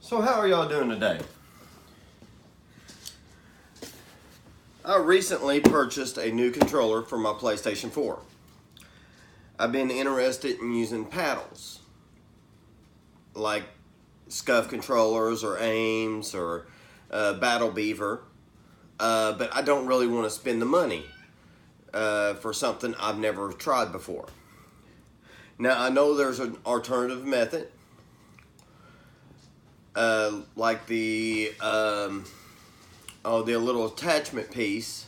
So how are y'all doing today? I recently purchased a new controller for my PlayStation 4. I've been interested in using paddles, like Scuff controllers or Aims or Battle Beaver, but I don't really want to spend the money for something I've never tried before. Now I know there's an alternative method, like the little attachment piece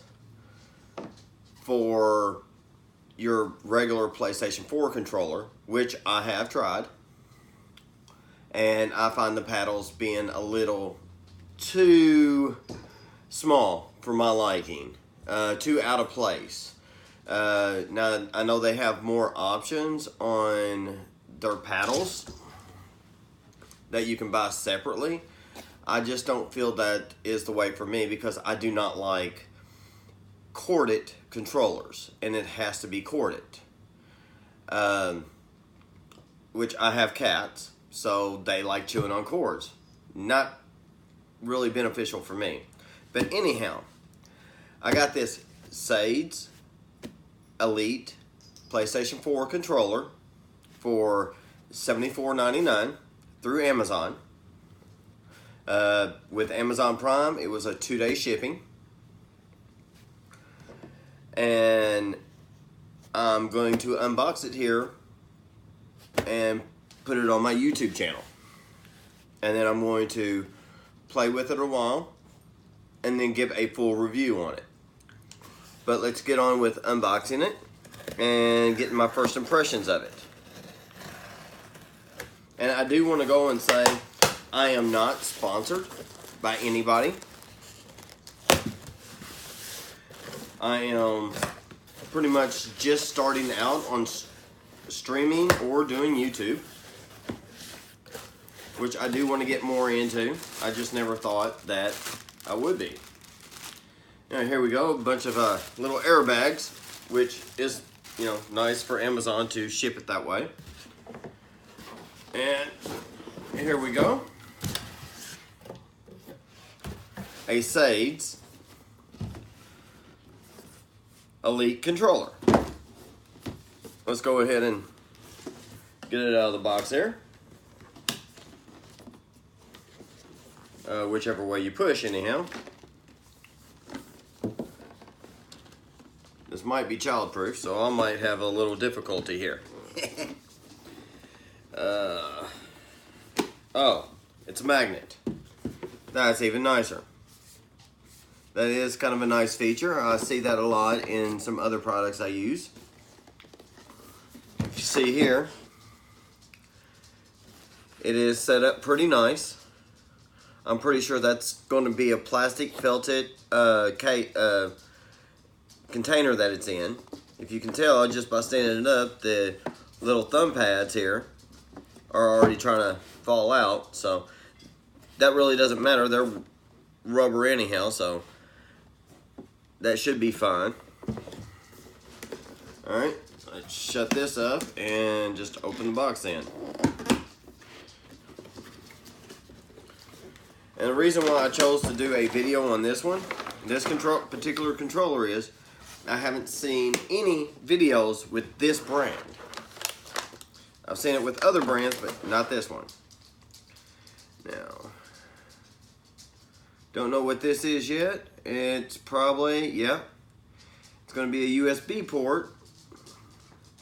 for your regular PlayStation 4 controller, which I have tried, and I find the paddles being a little too small for my liking, too out of place. Now I know they have more options on their paddles that you can buy separately. I just don't feel that is the way for me because I do not like corded controllers, and it has to be corded. Which I have cats, so they like chewing on cords. Not really beneficial for me. But anyhow, I got this SADES Elite PlayStation 4 controller for $74.99 through Amazon. With Amazon Prime, it was a 2-day shipping. And I'm going to unbox it here and put it on my YouTube channel. And then I'm going to play with it a while and then give a full review on it. But let's get on with unboxing it and getting my first impressions of it. And I do want to go and say I am not sponsored by anybody. I am pretty much just starting out on streaming or doing YouTube, which I do want to get more into. I just never thought that I would be. Now here we go, a bunch of little airbags, which is, nice for Amazon to ship it that way. And here we go. A SADES Elite controller. Let's go ahead and get it out of the box there. Whichever way you push, anyhow. This might be childproof, so I might have a little difficulty here. Oh, it's a magnet. That's even nicer. That is kind of a nice feature. I see that a lot in some other products I use. If you see here, it is set up pretty nice. I'm pretty sure that's going to be a plastic felted container that it's in. If you can tell just by standing it up, the little thumb pads here are already trying to fall out. So that really doesn't matter. They're rubber anyhow, so that should be fine. Alright, let's shut this up and just open the box in. And the reason why I chose to do a video on this one, this particular controller, is I haven't seen any videos with this brand. I've seen it with other brands, but not this one. Now, don't know what this is yet. It's probably, it's going to be a USB port,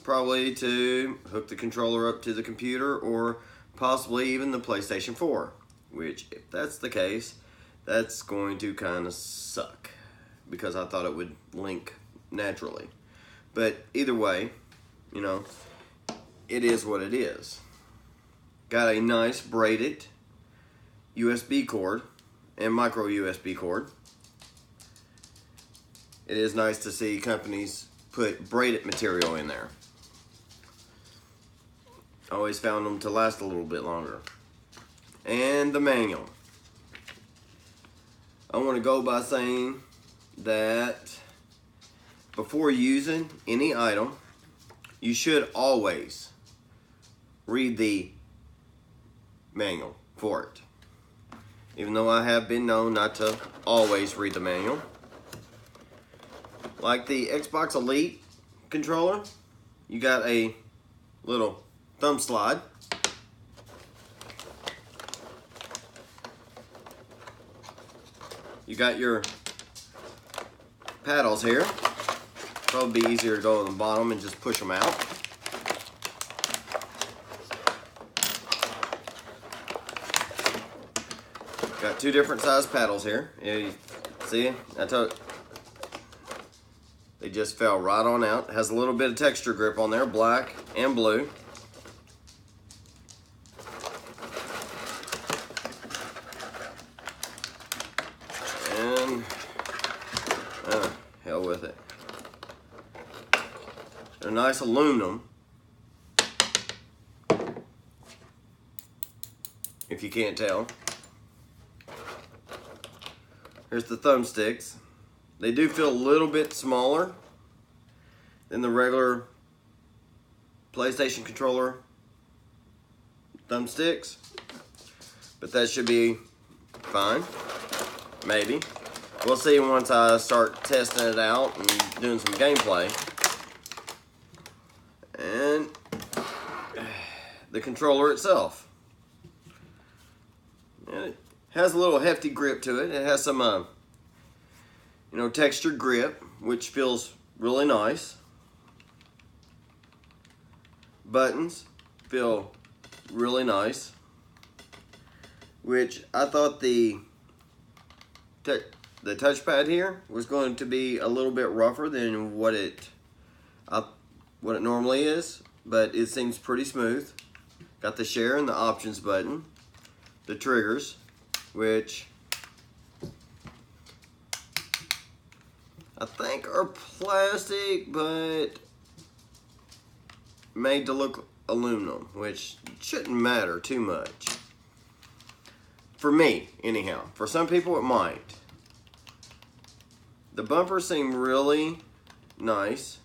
probably to hook the controller up to the computer or possibly even the PlayStation 4, which if that's the case, that's going to kind of suck because I thought it would link naturally. But either way, it is what it is. Got a nice braided USB cord and micro USB cord. It is nice to see companies put braided material in there. I always found them to last a little bit longer. And the manual. I want to go by saying that before using any item, you should always read the manual for it. even though I have been known not to always read the manual. Like the Xbox Elite controller, you got a little thumb slide. You got your paddles here. Probably be easier to go on the bottom and just push them out. Got two different size paddles here. You see, I told you, they just fell right on out. It has a little bit of texture grip on there, black and blue. And hell with it. They're nice aluminum. If you can't tell. Here's the thumbsticks. They do feel a little bit smaller than the regular PlayStation controller thumbsticks, but that should be fine. Maybe. We'll see once I start testing it out and doing some gameplay. And the controller itself. And it has a little hefty grip to it. It has some, textured grip, which feels really nice. Buttons feel really nice, which I thought the touchpad here was going to be a little bit rougher than what it normally is, but it seems pretty smooth. Got the share and the options button, the triggers, which I think are plastic, but made to look aluminum, which shouldn't matter too much. For me, anyhow. For some people, it might. The bumpers seem really nice.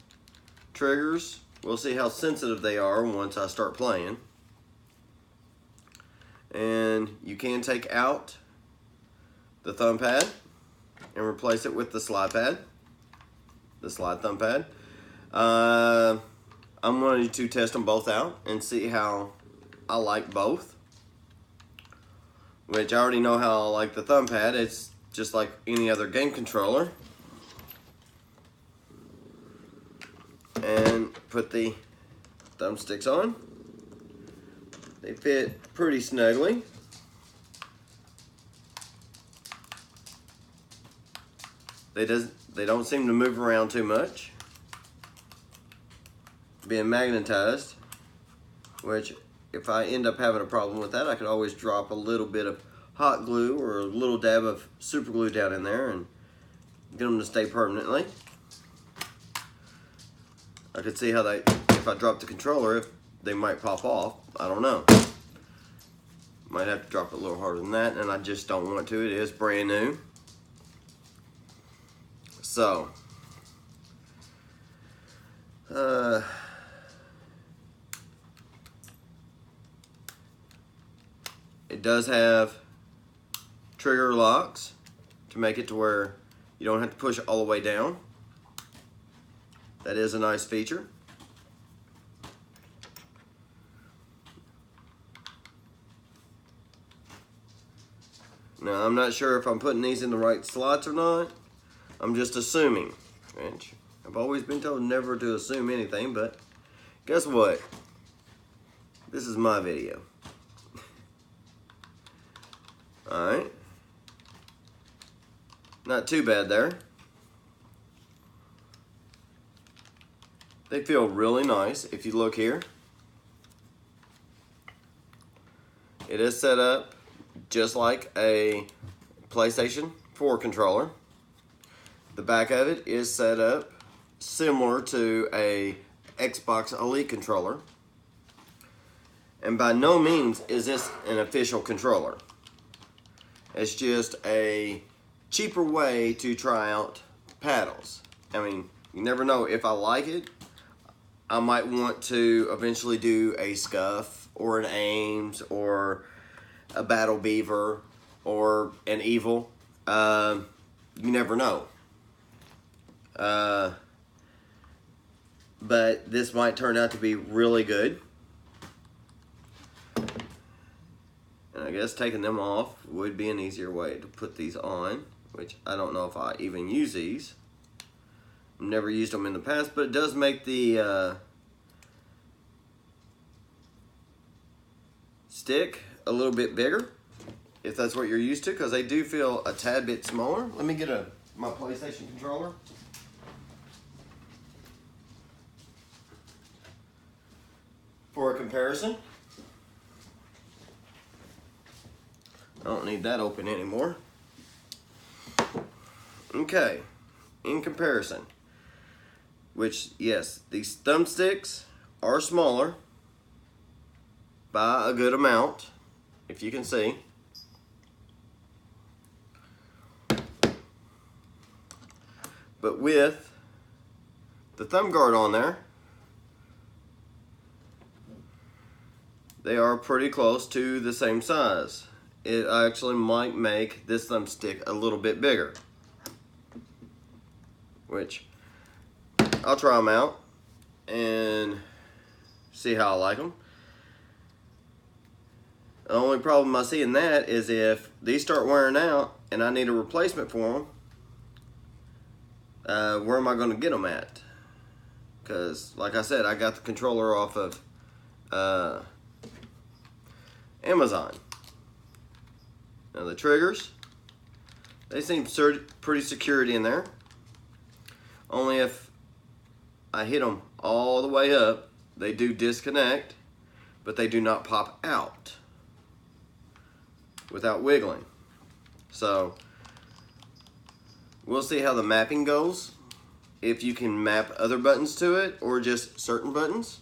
Triggers, we'll see how sensitive they are once I start playing. And you can take out the thumb pad and replace it with the slide pad, the slide thumb pad. I'm going to test them both out and see how I like both. Which I already know how I like the thumb pad. It's just like any other game controller. And put the thumbsticks on. They fit pretty snugly. They don't seem to move around too much. Being magnetized, which if I end up having a problem with that, I could always drop a little bit of hot glue or a little dab of super glue down in there and get them to stay permanently. I could see how they, if I drop the controller, if they might pop off. I don't know. Might have to drop it a little harder than that, and I just don't want to. It is brand new. So, it does have trigger locks to make it to where you don't have to push it all the way down. That is a nice feature. Now, I'm not sure if I'm putting these in the right slots or not. I'm just assuming. Which I've always been told never to assume anything, but guess what? This is my video. Alright. Not too bad there. They feel really nice. If you look here, it is set up just like a PlayStation 4 controller. The back of it is set up similar to a Xbox Elite controller. And by no means is this an official controller. It's just a cheaper way to try out paddles. I mean, you never know. If I like it, I might want to eventually do a Scuff or an Ames or a Battle Beaver or an evil. You never know. But this might turn out to be really good. And I guess taking them off would be an easier way to put these on, which I don't know if I even use these. I've never used them in the past, but it does make the stick a little bit bigger, if that's what you're used to, because they do feel a tad bit smaller. Let me get my PlayStation controller. For a comparison. I don't need that open anymore. Okay, in comparison, which, yes, these thumbsticks are smaller by a good amount, if you can see. But with the thumb guard on there, they are pretty close to the same size. It actually might make this thumbstick a little bit bigger, which I'll try them out and see how I like them. The only problem I see in that is if these start wearing out and I need a replacement for them, where am I going to get them at? Because, like I said, I got the controller off of Amazon. Now the triggers, they seem pretty secured in there. Only if I hit them all the way up, they do disconnect, but they do not pop out without wiggling. So we'll see how the mapping goes, if you can map other buttons to it or just certain buttons.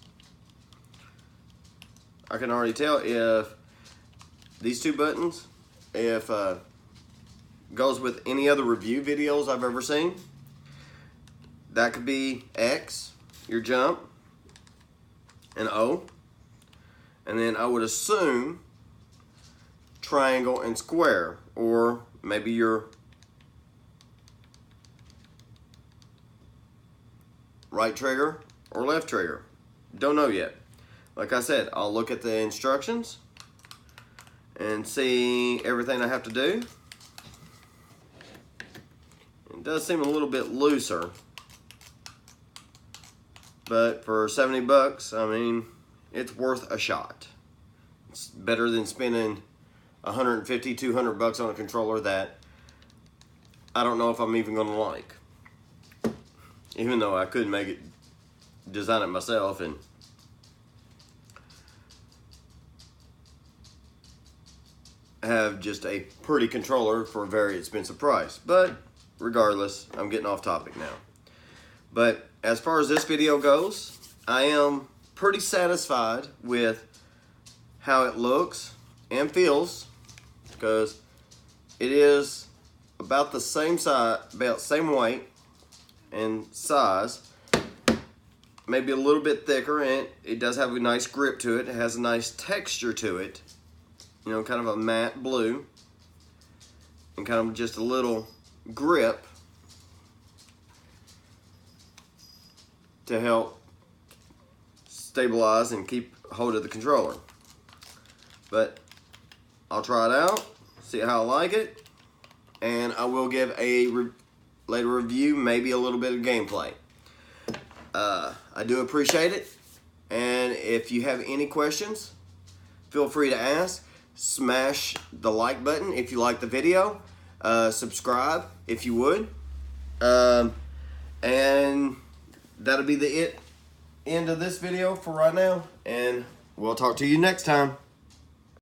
I can already tell if these two buttons, if goes with any other review videos I've ever seen. That could be X, your jump, and O. And then I would assume triangle and square, or maybe your right trigger or left trigger. Don't know yet. Like I said, I'll look at the instructions and see everything I have to do. It does seem a little bit looser, but for 70 bucks, I mean, it's worth a shot. It's better than spending 150, 200 bucks on a controller that I don't know if I'm even gonna like. Even though I could make it, design it myself and have just a pretty controller for a very expensive price. But regardless, I'm getting off topic now. But as far as this video goes, I am pretty satisfied with how it looks and feels, because it is about the same size, about same weight and size, maybe a little bit thicker, and it does have a nice grip to it. It has a nice texture to it, you know, kind of a matte blue, and kind of just a little grip to help stabilize and keep hold of the controller. But I'll try it out, see how I like it, and I will give a later review, maybe a little bit of gameplay. I do appreciate it, and if you have any questions, feel free to ask. Smash the like button if you like the video. Subscribe if you would. And that'll be the end of this video for right now, and we'll talk to you next time.